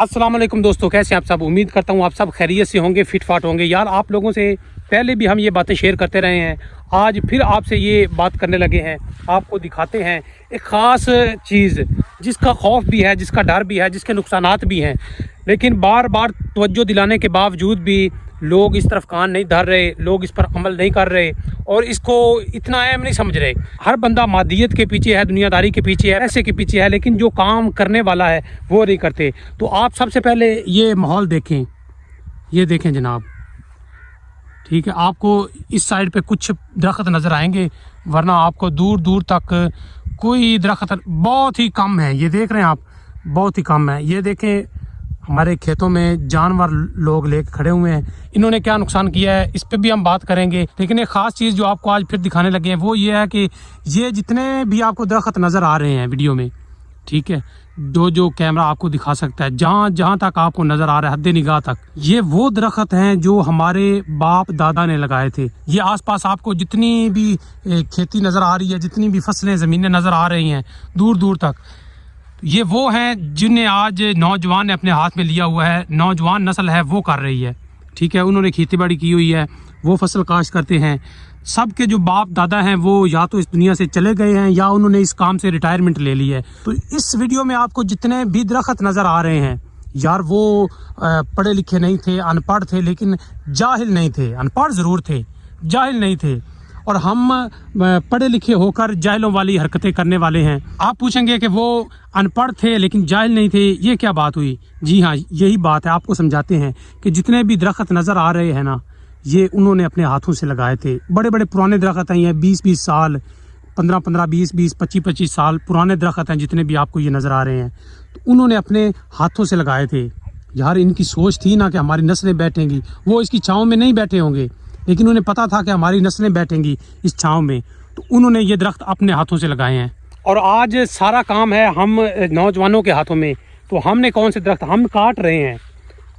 अस्सलाम वालेकुम दोस्तों, कैसे हैं आप सब। उम्मीद करता हूँ आप सब खैरियत से होंगे, फिट फाट होंगे। यार आप लोगों से पहले भी हम ये बातें शेयर करते रहे हैं, आज फिर आपसे ये बात करने लगे हैं। आपको दिखाते हैं एक ख़ास चीज़ जिसका खौफ भी है, जिसका डर भी है, जिसके नुकसानात भी हैं, लेकिन बार बार तवज्जो दिलाने के बावजूद भी लोग इस तरफ कान नहीं धर रहे, लोग इस पर अमल नहीं कर रहे और इसको इतना अहम नहीं समझ रहे। हर बंदा मादियत के पीछे है, दुनियादारी के पीछे है, पैसे के पीछे है, लेकिन जो काम करने वाला है वो नहीं करते। तो आप सबसे पहले ये माहौल देखें, ये देखें जनाब, ठीक है। आपको इस साइड पे कुछ दरख्त नज़र आएंगे, वरना आपको दूर दूर तक कोई दरख्त बहुत ही कम है। ये देख रहे हैं आप, बहुत ही कम है। ये देखें हमारे खेतों में जानवर लोग लेके खड़े हुए हैं, इन्होंने क्या नुकसान किया है इस पे भी हम बात करेंगे। लेकिन एक ख़ास चीज़ जो आपको आज फिर दिखाने लगे हैं वो ये है कि ये जितने भी आपको दरख्त नज़र आ रहे हैं वीडियो में, ठीक है, जो कैमरा आपको दिखा सकता है, जहाँ जहाँ तक आपको नज़र आ रहा है हद्दे निगाह तक, ये वो दरख्त हैं जो हमारे बाप दादा ने लगाए थे। ये आसपास आपको जितनी भी खेती नज़र आ रही है, जितनी भी फसलें ज़मीनें नज़र आ रही हैं दूर दूर तक, ये वो हैं जिन्हें आज नौजवान ने अपने हाथ में लिया हुआ है। नौजवान नस्ल है वो कर रही है, ठीक है। उन्होंने खेती बाड़ी की हुई है, वो फसल काश्त करते हैं। सबके जो बाप दादा हैं वो या तो इस दुनिया से चले गए हैं या उन्होंने इस काम से रिटायरमेंट ले ली है। तो इस वीडियो में आपको जितने भी दरख्त नज़र आ रहे हैं, यार वो पढ़े लिखे नहीं थे, अनपढ़ थे, लेकिन जाहिल नहीं थे। अनपढ़ ज़रूर थे, जाहिल नहीं थे। और हम पढ़े लिखे होकर जाहिलों वाली हरकतें करने वाले हैं। आप पूछेंगे कि वो अनपढ़ थे लेकिन जाहिल नहीं थे, ये क्या बात हुई? जी हाँ, यही बात है। आपको समझाते हैं कि जितने भी दरख्त नज़र आ रहे हैं ना, ये उन्होंने अपने हाथों से लगाए थे। बड़े बड़े पुराने दरख्त हैं, ये 20-20 साल, 15-15, 20-20, 25-25 साल पुराने दरख्त हैं जितने भी आपको ये नज़र आ रहे हैं, तो उन्होंने अपने हाथों से लगाए थे। यार इनकी सोच थी ना कि हमारी नस्लें बैठेंगी, वो इसकी छाँव में नहीं बैठे होंगे, लेकिन उन्हें पता था कि हमारी नस्लें बैठेंगी इस छाँव में, तो उन्होंने ये दरख्त अपने हाथों से लगाए हैं। और आज सारा काम है हम नौजवानों के हाथों में। तो हमने कौन से दरख्त हम काट रहे हैं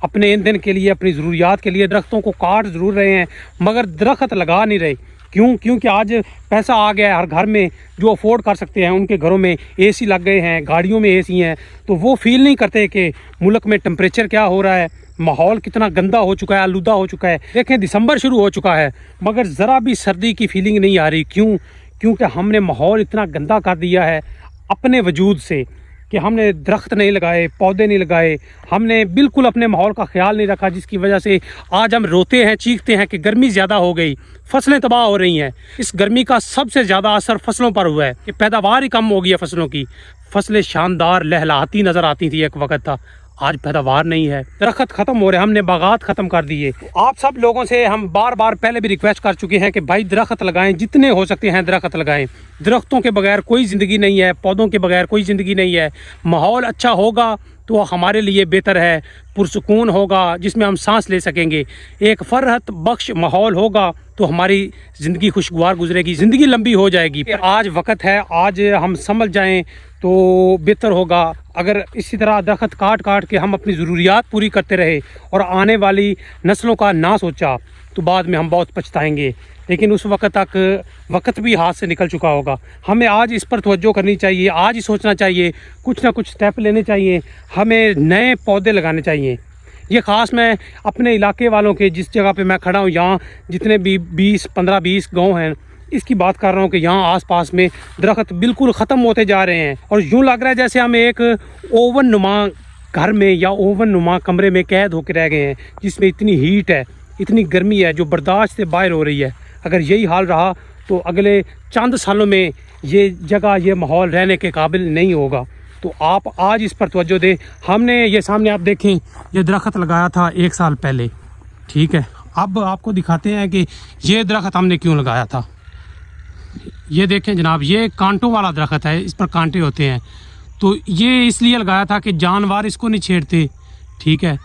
अपने ईंधन के लिए, अपनी ज़रूरियात के लिए। दरख्तों को काट ज़रूर रहे हैं मगर दरख्त लगा नहीं रहे। क्यों? क्योंकि आज पैसा आ गया है हर घर में, जो अफोर्ड कर सकते हैं उनके घरों में एसी लग गए हैं, गाड़ियों में एसी हैं, तो वो फील नहीं करते कि मुल्क में टेम्परेचर क्या हो रहा है, माहौल कितना गंदा हो चुका है, आलूदा हो चुका है। देखें दिसंबर शुरू हो चुका है मगर ज़रा भी सर्दी की फीलिंग नहीं आ रही। क्यों? क्योंकि हमने माहौल इतना गंदा कर दिया है अपने वजूद से कि हमने दरख्त नहीं लगाए, पौधे नहीं लगाए, हमने बिल्कुल अपने माहौल का ख्याल नहीं रखा, जिसकी वजह से आज हम रोते हैं, चीखते हैं कि गर्मी ज़्यादा हो गई, फसलें तबाह हो रही हैं। इस गर्मी का सबसे ज़्यादा असर फसलों पर हुआ है कि पैदावार ही कम हो गई है फसलों की। फसलें शानदार लहलहाती नज़र आती थी, एक वक्त था, आज पैदावार नहीं है, दरख्त ख़त्म हो रहे, हमने बागात ख़त्म कर दिए। आप सब लोगों से हम बार बार पहले भी रिक्वेस्ट कर चुके हैं कि भाई दरख्त लगाएं, जितने हो सकते हैं दरख्त लगाएं। दरख्तों के बगैर कोई ज़िंदगी नहीं है, पौधों के बगैर कोई ज़िंदगी नहीं है। माहौल अच्छा होगा तो हमारे लिए बेहतर है, पुरसुकून होगा जिसमें हम सांस ले सकेंगे। एक फरहत बख्श माहौल होगा तो हमारी ज़िंदगी खुशगवार गुजरेगी, ज़िंदगी लंबी हो जाएगी। आज वक्त है, आज हम समझ जाएं तो बेहतर होगा। अगर इसी तरह दरख्त काट काट के हम अपनी ज़रूरियात पूरी करते रहे और आने वाली नस्लों का ना सोचा तो बाद में हम बहुत पछताएंगे। लेकिन उस वक्त तक वक्त भी हाथ से निकल चुका होगा। हमें आज इस पर तवज्जो करनी चाहिए, आज ही सोचना चाहिए, कुछ ना कुछ स्टेप लेने चाहिए, हमें नए पौधे लगाने चाहिए। ये ख़ास मैं अपने इलाके वालों के, जिस जगह पे मैं खड़ा हूँ, यहाँ जितने भी 15-20 गांव हैं, इसकी बात कर रहा हूँ कि यहाँ आसपास में दरख्त बिल्कुल ख़त्म होते जा रहे हैं। और यूँ लग रहा है जैसे हम एक ओवन नुमा घर में या ओवन नुमा कमरे में कैद होकर रह गए हैं, जिसमें इतनी हीट है, इतनी गर्मी है जो बर्दाश्त से बाहर हो रही है। अगर यही हाल रहा तो अगले चंद सालों में ये जगह, ये माहौल रहने के काबिल नहीं होगा। तो आप आज इस पर तवज्जो दें। हमने ये सामने आप देखें, ये दरख्त लगाया था 1 साल पहले, ठीक है। अब आपको दिखाते हैं कि ये दरख्त हमने क्यों लगाया था। ये देखें जनाब, ये कांटों वाला दरख्त है, इस पर कांटे होते हैं। तो ये इसलिए लगाया था कि जानवर इसको नहीं छेड़ते, ठीक है।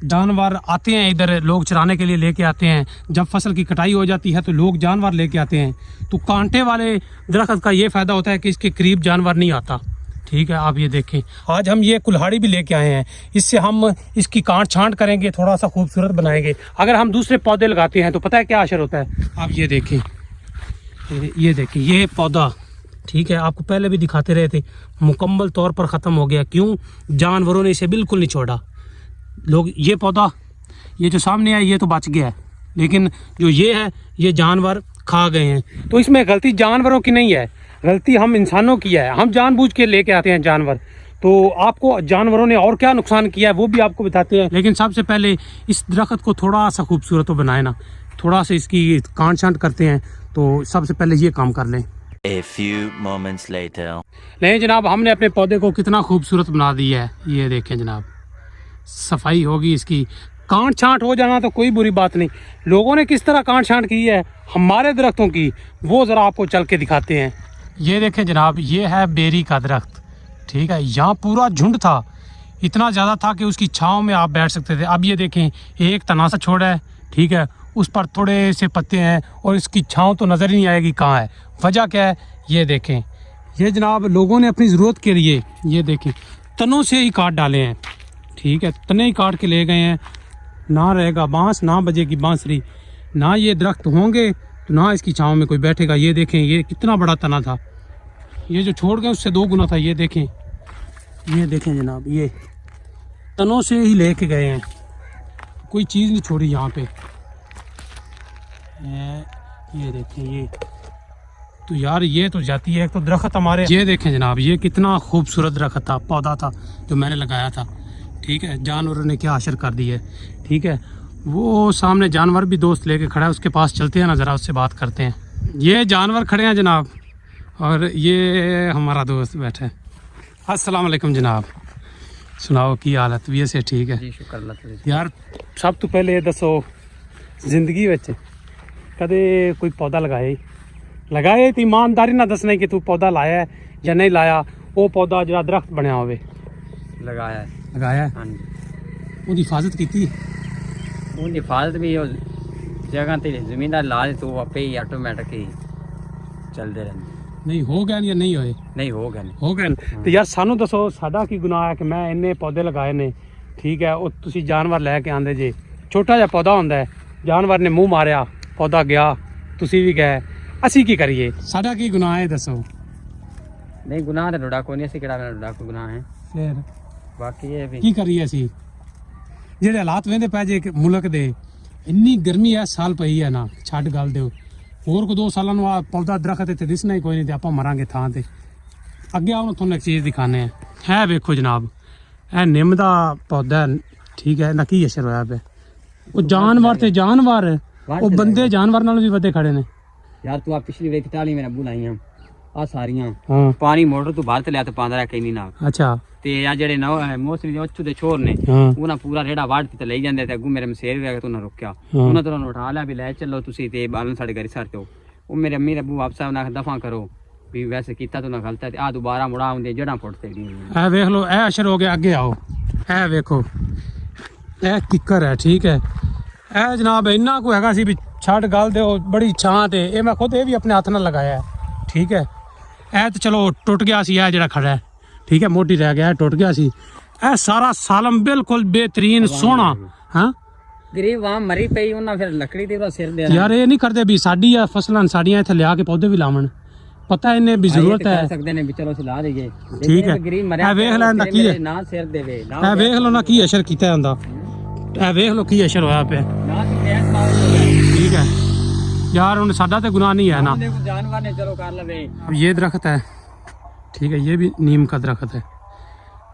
जानवर आते हैं इधर, लोग चराने के लिए लेके आते हैं। जब फसल की कटाई हो जाती है तो लोग जानवर लेके आते हैं। तो कांटे वाले दरख्त का ये फ़ायदा होता है कि इसके करीब जानवर नहीं आता, ठीक है। आप ये देखें, आज हम ये कुल्हाड़ी भी लेके आए हैं, इससे हम इसकी काट छांट करेंगे, थोड़ा सा खूबसूरत बनाएंगे। अगर हम दूसरे पौधे लगाते हैं तो पता है क्या असर होता है? आप ये देखें, ये देखें, ये पौधा, ठीक है, आपको पहले भी दिखाते रहे थे, मुकम्मल तौर पर ख़त्म हो गया। क्यों? जानवरों ने इसे बिल्कुल नहीं छोड़ा। लोग ये पौधा, ये जो सामने है ये तो बच गया है, लेकिन जो ये है ये जानवर खा गए हैं। तो इसमें गलती जानवरों की नहीं है, गलती हम इंसानों की है। हम जानबूझ के लेके आते हैं जानवर। तो आपको जानवरों ने और क्या नुकसान किया है वो भी आपको बताते हैं। लेकिन सबसे पहले इस दरख्त को थोड़ा सा खूबसूरत तो बनाए ना, थोड़ा सा इसकी काट छांट करते हैं। तो सबसे पहले ये काम कर लें। A few moments later. नहीं जनाब, हमने अपने पौधे को कितना खूबसूरत बना दिया है। ये देखें जनाब, सफाई होगी इसकी, काट छांट हो जाना तो कोई बुरी बात नहीं। लोगों ने किस तरह काट छांट की है हमारे दरख्तों की, वो ज़रा आपको चल के दिखाते हैं। ये देखें जनाब, ये है बेरी का दरख्त, ठीक है। यहाँ पूरा झुंड था, इतना ज़्यादा था कि उसकी छाँव में आप बैठ सकते थे। अब ये देखें, एक तना सा छोड़ा है, ठीक है, उस पर थोड़े से पत्ते हैं और इसकी छाँव तो नज़र ही नहीं आएगी कहाँ है। वजह क्या है ये देखें। ये जनाब लोगों ने अपनी ज़रूरत के लिए ये देखें तनों से ही काट डाले हैं, ठीक है, तने ही काट के ले गए हैं। ना रहेगा बांस, ना बजेगी बांसुरी, ना ये दरख्त होंगे तो ना इसकी छाँव में कोई बैठेगा। ये देखें, ये कितना बड़ा तना था, ये जो छोड़ गए उससे 2 गुना था। ये देखें जनाब, ये तनों से ही लेके गए हैं, कोई चीज़ नहीं छोड़ी यहाँ पे। ये देखें, ये तो यार ये तो जाती है। एक तो दरख्त हमारे, ये देखें जनाब, ये कितना खूबसूरत दरख्त था, पौधा था जो मैंने लगाया था, ठीक है। जानवरों ने क्या असर कर दी है, ठीक है। वो सामने जानवर भी दोस्त लेके खड़ा है, उसके पास चलते हैं ना, ज़रा उससे बात करते हैं। ये जानवर खड़े हैं जनाब और ये हमारा दोस्त बैठा है। अस्सलाम वालेकुम जनाब, सुनाओ की हालत भी से ठीक है जी, शुक्र अल्लाह। यार सब तो पहले ये दसो, जिंदगी में कदे कोई पौधा लगाए तो ईमानदारी ना दसना कि तू पौधा लाया है या नहीं लाया। वो पौधा जो दरख्त बनया होवे लगाया है। हाँ जी, ਉਹਦੀ हिफाजत की ਉਹਦੀ ਹਿਫਾਜ਼ਤ ਵੀ ਉਹ ਜਗ੍ਹਾ ਤੇ ਜ਼ਮੀਨਦਾਰ ਲਾ ਦੇ तो आपे ही ऑटोमेटिक ही चलते रहते। नहीं हो गए या नहीं होए? नहीं हो गए हो गए। तो यार सानू दसो साडा की गुनाह है कि मैं इन्ने पौधे लगाए ने, ठीक है, ਉਹ ਤੁਸੀਂ जानवर लैके आंदे जे, छोटा ਜਿਹਾ पौधा ਹੁੰਦਾ है, जानवर ने मुँह मारिया, पौधा गया, ਤੁਸੀਂ भी गए, ਅਸੀਂ ਕੀ ਕਰੀਏ? ਸਾਡਾ ਕੀ ਗੁਨਾਹ ਹੈ ਦੱਸੋ? नहीं गुनाह तो डोडा कोई नहीं, ਅਸੀਂ ਕਿਹੜਾ ਡੋਡਾ ਕੋਈ ਗੁਨਾਹ ਹੈ। ਫਿਰ ਬਾਕੀ ਇਹ ਵੀ ਕੀ ਕਰੀਏ ਅਸੀਂ? ਜਿਹੜੇ ਹਾਲਾਤ ਵੇਂਦੇ ਪੈ ਜੇ ਮੁਲਕ ਦੇ, ਇੰਨੀ ਗਰਮੀ ਐ ਸਾਲ ਪਈ ਹੈ ਨਾ, ਛੱਡ ਗੱਲ ਦਿਓ। ਹੋਰ ਕੋ 2 ਸਾਲਾਂ ਨੂੰ ਆ ਪੌਦਾ ਦਰਖਤ ਇੱਥੇ ਦਿਸਣਾ ਹੀ ਕੋਈ ਨਹੀਂ ਤੇ ਆਪਾਂ ਮਰਾਂਗੇ ਥਾਂ ਤੇ। ਅੱਗੇ ਆਓ ਤੁਹਾਨੂੰ ਇੱਕ ਚੀਜ਼ ਦਿਖਾਣੇ ਆ। ਹੈ ਵੇਖੋ ਜਨਾਬ, ਇਹ ਨਿੰਮ ਦਾ ਪੌਦਾ, ਠੀਕ ਹੈ ਨਾ, ਕੀ ਅਸਰ ਹੋਇਆ ਪਿਆ। ਉਹ ਜਾਨਵਰ ਤੇ ਜਾਨਵਰ, ਉਹ ਬੰਦੇ ਜਾਨਵਰ ਨਾਲੋਂ ਵੀ ਵੱਧੇ ਖੜੇ ਨੇ। यार तू आ पिछली वे किताली मेरा बुलाइयां आ सारियां ਹਾਂ पानी मोटर तू बाहर ते लिया तो पांदा रह कहीं ना ਅੱਛਾ ते या जेड़े नौ मौसमी दे ओछू दे छोर ने ਹਾਂ उना पूरा रेड़ा वाड़ के ले जांदे ते अगू मेरे मसेर वे तू ना रुकया ਹਾਂ उना तो उठा लिया भी ले चलो तुसी ते बालन साडे घर सर ते ओ मेरे अम्मी अब्बू वापस ना दफा करो भी वैसे कीता तो ना गलत है आ दोबारा मुड़ा आउंदे जड़ा फुट ते ਇਹ ਵੇਖ ਲਓ, ਇਹ ਅਸਰ ਹੋ ਗਿਆ। ਅੱਗੇ ਆਓ, ਇਹ ਵੇਖੋ, ਇਹ ਕਿੱਕਰ ਹੈ, ਠੀਕ ਹੈ। ਇਹ ਜਨਾਬ ਇੰਨਾ ਕੋ ਹੈਗਾ ਸੀ ਵੀ ਛੱਡ ਗੱਲ ਦਿਓ, ਬੜੀ ਛਾਂ ਤੇ। ਇਹ ਮੈਂ ਖੁਦ ਇਹ ਵੀ ਆਪਣੇ ਹੱਥ ਨਾਲ ਲਗਾਇਆ ਹੈ, ਠੀਕ ਹੈ। ਇਹ ਤਾਂ ਚਲੋ ਟੁੱਟ ਗਿਆ ਸੀ, ਇਹ ਜਿਹੜਾ ਖੜਾ ਹੈ, ਠੀਕ ਹੈ, ਮੋਢੀ ਰਹਿ ਗਿਆ, ਟੁੱਟ ਗਿਆ ਸੀ। ਇਹ ਸਾਰਾ ਸਾਲਮ ਬਿਲਕੁਲ ਬਿਹਤਰੀਨ ਸੋਹਣਾ। ਹਾਂ ਗਰੀਬ ਵਾਂ ਮਰੀ ਪਈ ਉਹਨਾਂ ਫਿਰ ਲੱਕੜੀ ਤੇ ਉਹਦਾ ਸਿਰ ਦੇ ਯਾਰ ਇਹ ਨਹੀਂ ਕਰਦੇ ਵੀ ਸਾਡੀ ਆ ਫਸਲਾਂ ਸਾਡੀਆਂ ਇੱਥੇ ਲਿਆ ਕੇ ਪੌਦੇ ਵੀ ਲਾਵਣ, ਪਤਾ ਇਹਨੇ ਵੀ ਜ਼ਰੂਰਤ ਹੈ। ਸਕਦੇ ਨੇ ਵੀ ਚਲੋ ਲਾ ਦੇਈਏ, ਠੀਕ ਹੈ। ਗਰੀਬ ਮਰਿਆ ਇਹ ਵੇਖ ਲੈਣ ਦਾ ਕੀ ਹੈ, ਨਾ ਸਿਰ ਦੇਵੇ ਇਹ ਵੇਖ ਲਓ ਨਾ ਕੀ ਅਸਰ ਕੀਤਾ ਹੁੰਦਾ। ਇਹ ਵੇਖ ਲਓ ਕੀ ਅਸਰ ਹੋਇਆ ਪਿਆ, ਨਾ ਤੂੰ ਗੈਸ ਮਾਰ ठीक है यार। उन सादा तो गुनाह नहीं है ना। देखो जानवर ने चलो कर लवे। अब ये दरख्त है, ठीक है, ये भी नीम का दरख्त है,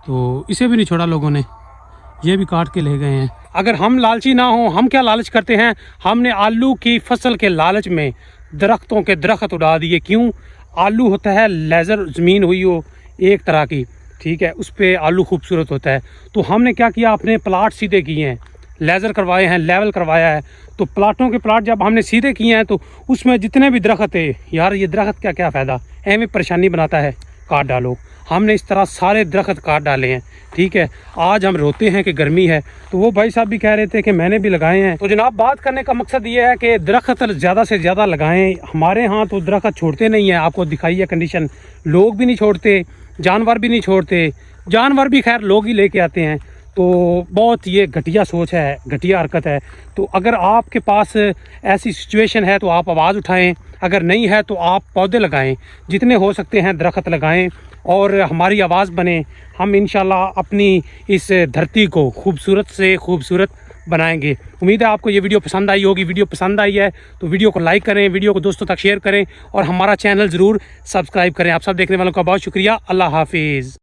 तो इसे भी नहीं छोड़ा लोगों ने, ये भी काट के ले गए हैं। अगर हम लालची ना हो, हम क्या लालच करते हैं, हमने आलू की फसल के लालच में दरख्तों के दरख्त उड़ा दिए। क्यों? आलू होता है लेज़र, ज़मीन हुई हो एक तरह की, ठीक है, उस पर आलू खूबसूरत होता है। तो हमने क्या किया, अपने प्लाट सीधे किए हैं, लेज़र करवाए हैं, लेवल करवाया है। तो प्लाटों के प्लाट जब हमने सीधे किए हैं तो उसमें जितने भी दरख्त है, यार ये दरख्त का क्या फ़ायदा, एवं परेशानी बनाता है, काट डालो। हमने इस तरह सारे दरख्त काट डाले हैं, ठीक है। आज हम रोते हैं कि गर्मी है, तो वो भाई साहब भी कह रहे थे कि मैंने भी लगाए हैं। तो जनाब बात करने का मकसद ये है कि दरख्त ज़्यादा से ज़्यादा लगाएं। हमारे यहाँ तो दरख्त छोड़ते नहीं हैं, आपको दिखाई है कंडीशन, लोग भी नहीं छोड़ते, जानवर भी नहीं छोड़ते। जानवर भी खैर लोग ही लेके आते हैं। तो बहुत ये घटिया सोच है, घटिया हरकत है। तो अगर आपके पास ऐसी सिचुएशन है तो आप आवाज़ उठाएं, अगर नहीं है तो आप पौधे लगाएं, जितने हो सकते हैं दरख्त लगाएं। और हमारी आवाज़ बने। हम इंशाल्लाह अपनी इस धरती को खूबसूरत से खूबसूरत बनाएंगे। उम्मीद है आपको ये वीडियो पसंद आई होगी। वीडियो पसंद आई है तो वीडियो को लाइक करें, वीडियो को दोस्तों तक शेयर करें और हमारा चैनल ज़रूर सब्सक्राइब करें। आप सब देखने वालों का बहुत शुक्रिया। अल्लाह हाफिज़।